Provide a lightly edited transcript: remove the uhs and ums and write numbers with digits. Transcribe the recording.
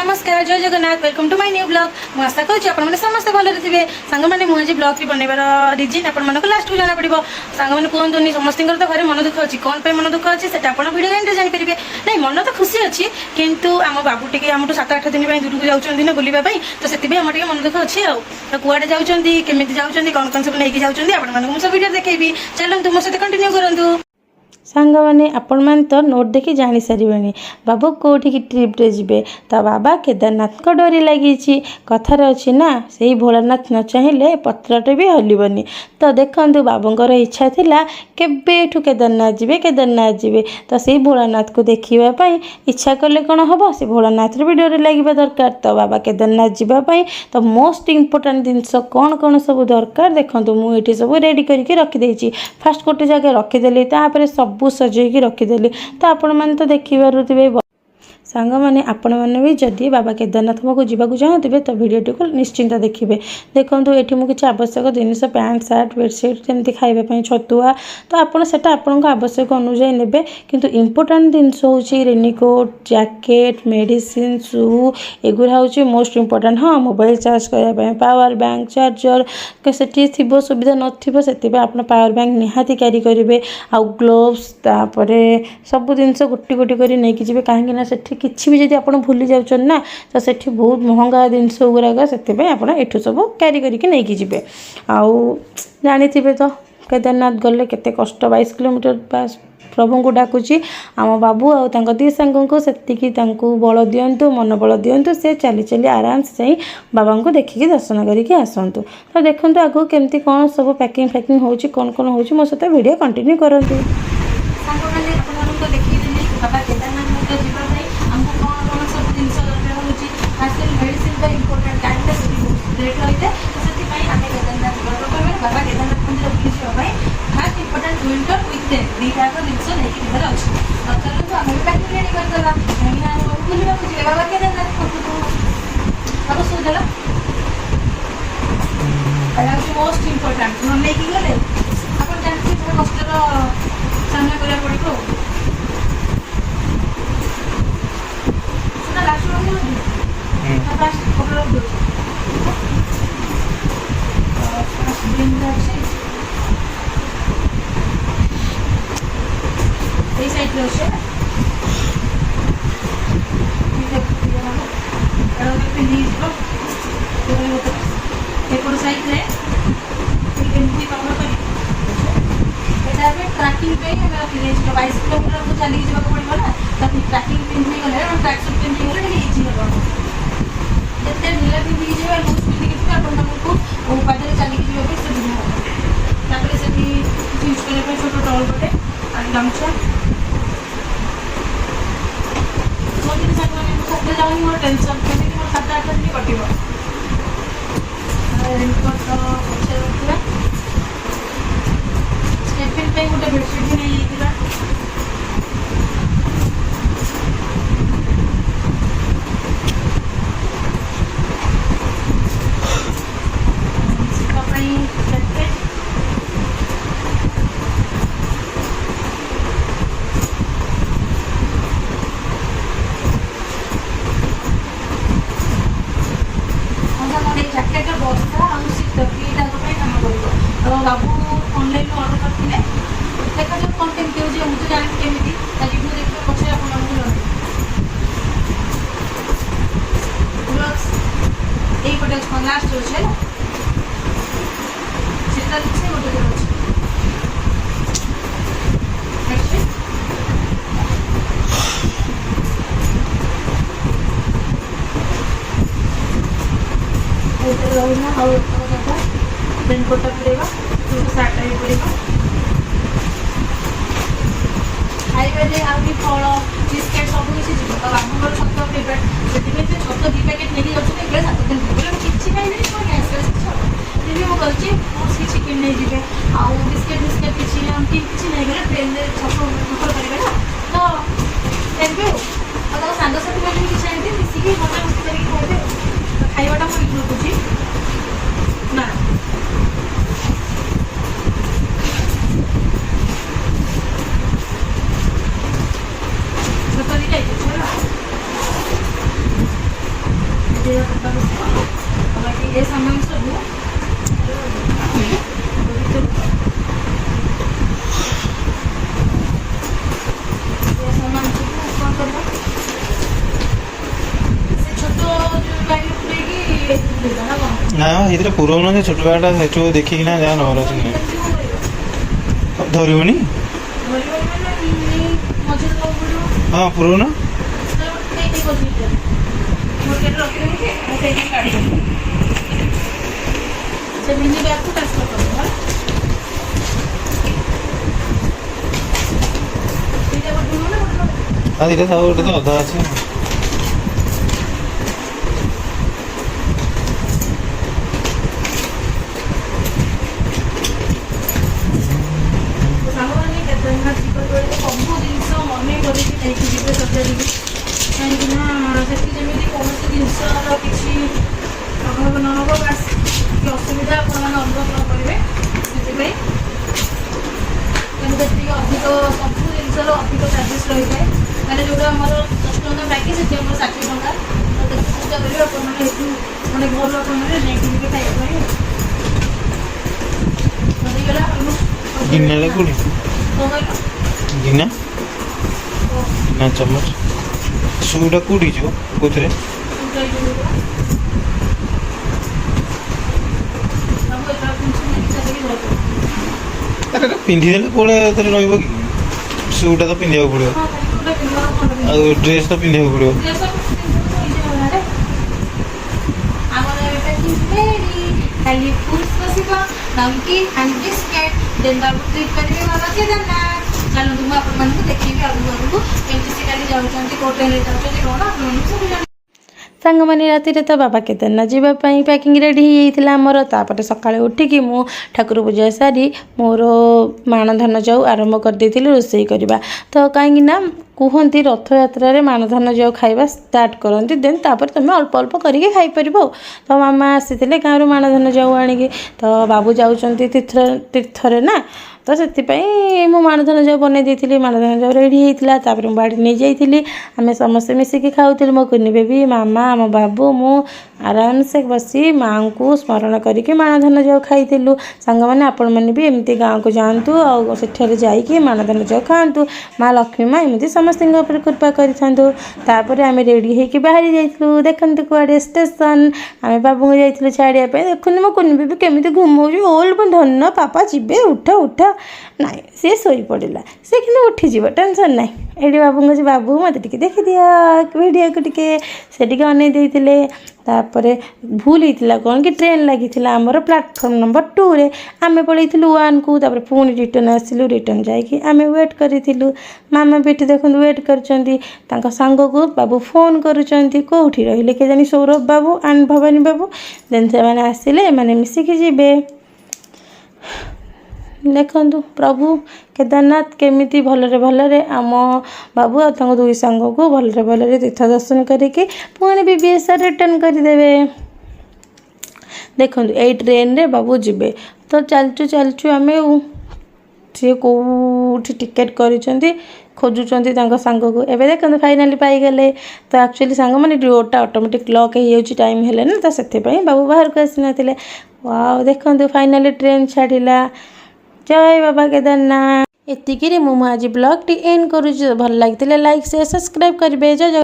नमस्कार जय Jagannath welcome to my new blog मु आशा करूँ आप समस्त भलरे थे सांग मैंने मुझे ब्लॉग बनवार रिजन आप लास्ट को जाना पड़ो सांग मैंने कहतुनि समस्त तो घर मन दुख अच्छी कौन मन दुख अच्छी से भिडियो एंड जानीपर नहीं मन तो खुशी अच्छी किंतु आम बाबू टी आम 7-8 दिन दूर को जाऊँच ना बुलाई तो से आम मन दुख अच्छी कुआड़े जाऊँगी केमी जाऊँगी कौन कौन सब नहीं जाऊँगी आप सब भिडियो देखी चलते तुम सहित कंटिन्यू करूँ सांग मैंने आपण मैंने तो नोट देखी जानी सारे बाबू कौटी की ट्रिप्रे जी तो बाबा केदारनाथ को डोरी लगी कथार अच्छी ना से भोलानाथ न चाहिए पत्रटे भी हलबनी तो देखु बाबूर इच्छा थिला केबेठू केदारनाथ जी तो से भोलानाथ को देखापी इच्छा कले कौन हम से भोलानाथ भी डोरी लगे दरकार तो बाबा केदारनाथ जावाई तो मोस्ट इम्पोर्टाट जिनस कौन कौन सब दरकार देखो मुझे सब रेडी करके रखीदे फास्ट गोटे जगह रखीदेली तापर सब सजैकी रखीदेली तो आपण मैंने तो देखिपे सांग मैंने आपण मैंने भी जदि बाबा केदारनाथ को जावाक चाहूबे तो भिडियोटी को निश्चिंत देखिए देखो ये मुझे आवश्यक जिनस पैंट सार्ट बेडसीट जमी खावाई छतुआ तो आपको आवश्यक अनुजाई ने किंतु इम्पोर्टाट जिनस हूँ रेनिकोट जैकेट मेडिसिन शू एगुरा हूँ मोस्ट इम्पोर्टाट हाँ मोबाइल चार्ज करने पावर बैंक चार्जर से थी सुविधा नथिबे आप पावर बैंक निहाती क्यारी करेंगे आउ ग्लोव्स तापर सब जिनस गोटी गोटी कर नहीं जी कहीं किसी भी जब आप भूली जाऊँ ना तो सेठी बहुत महंगा जिनस गुराक से आप सब क्यारी करके नहीं जी आउ जानी तो केदारनाथ गले केते कष्ट 22 किलोमीटर पास प्रभु को डाकुची आम बाबू आ दी सांग को से बल दिंतु मन बल दिंतु से चली चली आराम से बाबा को देखिकी दर्शन करके आसतु तो देखो आगू केमती कौन सब पैकिंग फैकिंग हो कौन कौन हो मो सहित वीडियो कंटिन्यू करूँ विंटर वीकेंड दीटा जिनस नहीं अच्छी चलो आम भी पैकिंग रेडी करदेला कहीं बुलवा जी बाबा केदारनाथ बाबा सोचल मोस्ट इम्पोर्टाट न लेकिन गले आप जानते कष्टर सामना करा पड़ो लास्ट कपड़ा ये साइड पे होशे एपट साइड रे एमती कवर कर ट्रैकिंग पे 22 किलोमीटर को चली जावाक पड़ो ना तो ट्रैकिंग पिंधि गले ट्रैक सूट पिंधि गले इजी हम जिते ढिला पिंधि जाए लूज पिंधिकी आपको पादे चलिकी जावाक सुविधा हम से यूज करने छोट टॉल गोटे गामछा जाऊँगी मोर टेंशन केमी मोर 7-8 दिन कटो रेनकोट पचे रखा स्टेफिन पे गोटे बेडसीट भी नहीं जाता बाबू ऑनलाइन ऑर्डर करते देखा जो कौन केमती हो मुझे जानी केमी रिव्यू देखिए पचे आपटे लास्ट अच्छे गोटे अच्छे रेनकोटा पड़ेगा सार्टा भी पड़ेगा खाइबे आउरी फल बिस्केट सब किसी तो बाबूर छत फेवरेट से छत 2 पैकेट नहीं जाऊँगी 7 दिन पूरे किसी खाइबे कौन रिव्यू मुझे किसी किन नहीं जी आउ बिस्केट किसी आमटी किसी नहीं गले ट्रेन में छत प्रिफर करेंगे ना तो देखिए और सांग साथी मैंने किसी आए मिसिकी मजा मस्ती करके खाइबे तो खाइबाटा मुझे रखुची ना छोट दिटा बाकी ये सामान सब ना ये पुरौन से छोट गाड़ा से देखिए ना जहाँ नहर अच्छे धरबनी हाँ पुरौन हाँ ये सब गोटे तो अधा अच्छे अभाव न हम बास कि असुविधा आपने अनुभव न करेंगे से अधिक सब जिनसर अधिक चार्जेस रही है मैंने जो आम 10 टका बाकी से 60 टका तो चेष्टा करेंगे आपने मैंने घर आपने खाइए गिना कौन गिना ना चम्मच सुटा कौटी जो कौन पिंधिदेले कौन रही सुटा तो पिंधा पड़ो ड्रेस तो पिंधा पड़ो खाली फ्रूट्स बसिबा नमकीन एंड बिस्किट देन बाबू ट्रीट करेंगे बाबा केदारनाथ चलो तुम आप मन को देखिए आगु आगु केमती से खाली जाउछंती को ट्रेन रे जाउछंती कोन आप मन सब जान सांग मैंने राति तो बाबा केदारनाथ जावाई पैकिंग रेडी होता आमर तापर सकाଳେ उठिकी मु ठाकुर पूजा सारी मोर माणधान जाऊ आरंभ करदे रोषे करवा तो कहीं कहती रथ यात्रा माणधान जाऊ खाଇବା स्टार्ट करती देन तापर तुम अल्प अल्प करके खाईपर तो मामा आसी गाँव माणधान जाऊ आणिकी तो बाबू जाऊँ तीर्थरे ना तो से मु माणधान जाऊ बनई देती माणधान जाऊ रेडी होता मुझे बाड़ी नहीं जाइली आम समस्ते मिसिकी खाऊल मो कुनी बेबी मामा मो बाबू मु आराम से बसी माँ को स्मरण करके माणधान जाऊ खाइलु सांग मैंने आपण मैंने भी एमती गाँव को जातु आठे जाकि माणधान जाऊ खातु माँ लक्ष्मी माँ एमती समस्त कृपा कर आम रेडी होकर बाहरी जाइलु देखते कुआड़े स्टेशन आम बाबू को जाइलु छाड़ापी देखुनी मो कुनी बेबी केमी घुमाऊँ ओल धन पापा जीवे उठ उठ नाई सी शोई पड़ा सी कि उठीज टेंशन ना ये बाबू कहे बाबू मत देखी दिया वीडियो को टे अनै देते तापर भूल होता कौन कि ट्रेन लगी आमर प्लाटफर्म नंबर 2 रे आम पलैलु 1 को तापर पुणी रिटर्न आसिलु रिटर्न जाकि आम वेट करूँ मामा बेटी देखो वेट कर सांग को बाबू फोन करुँच कौटी रही के जानी सौरभ बाबू एंड भवानी बाबू देन से मैंने आसिले मैंने मिसिकी जीवे देखु प्रभु केदारनाथ केमिति भलरे भलरे आम बाबू आ दुई सांग को भलरे भलरे तीर्थ दर्शन करके पुणी बीबीएसआर रिटर्न करदे देखु ये ट्रेन रे बाबू जीवे तो चलचु आम सी कौटी टिकेट कर खोजुंट सांग को एवं देखते फाइनाली पाईगले तो एक्चुअली सांग मैंने डोरटा ऑटोमेटिक लॉक हो टाइम है ना तो से बाबू बाहर को आसी ना वाओ देखते फाइनाली ट्रेन छाड़ा जय बाबा केदारनाथ एतिकी मु आज ब्लॉग टी एंड करूँ भल लगी लाइक शेयर सब्सक्राइब करेंगे जय जय।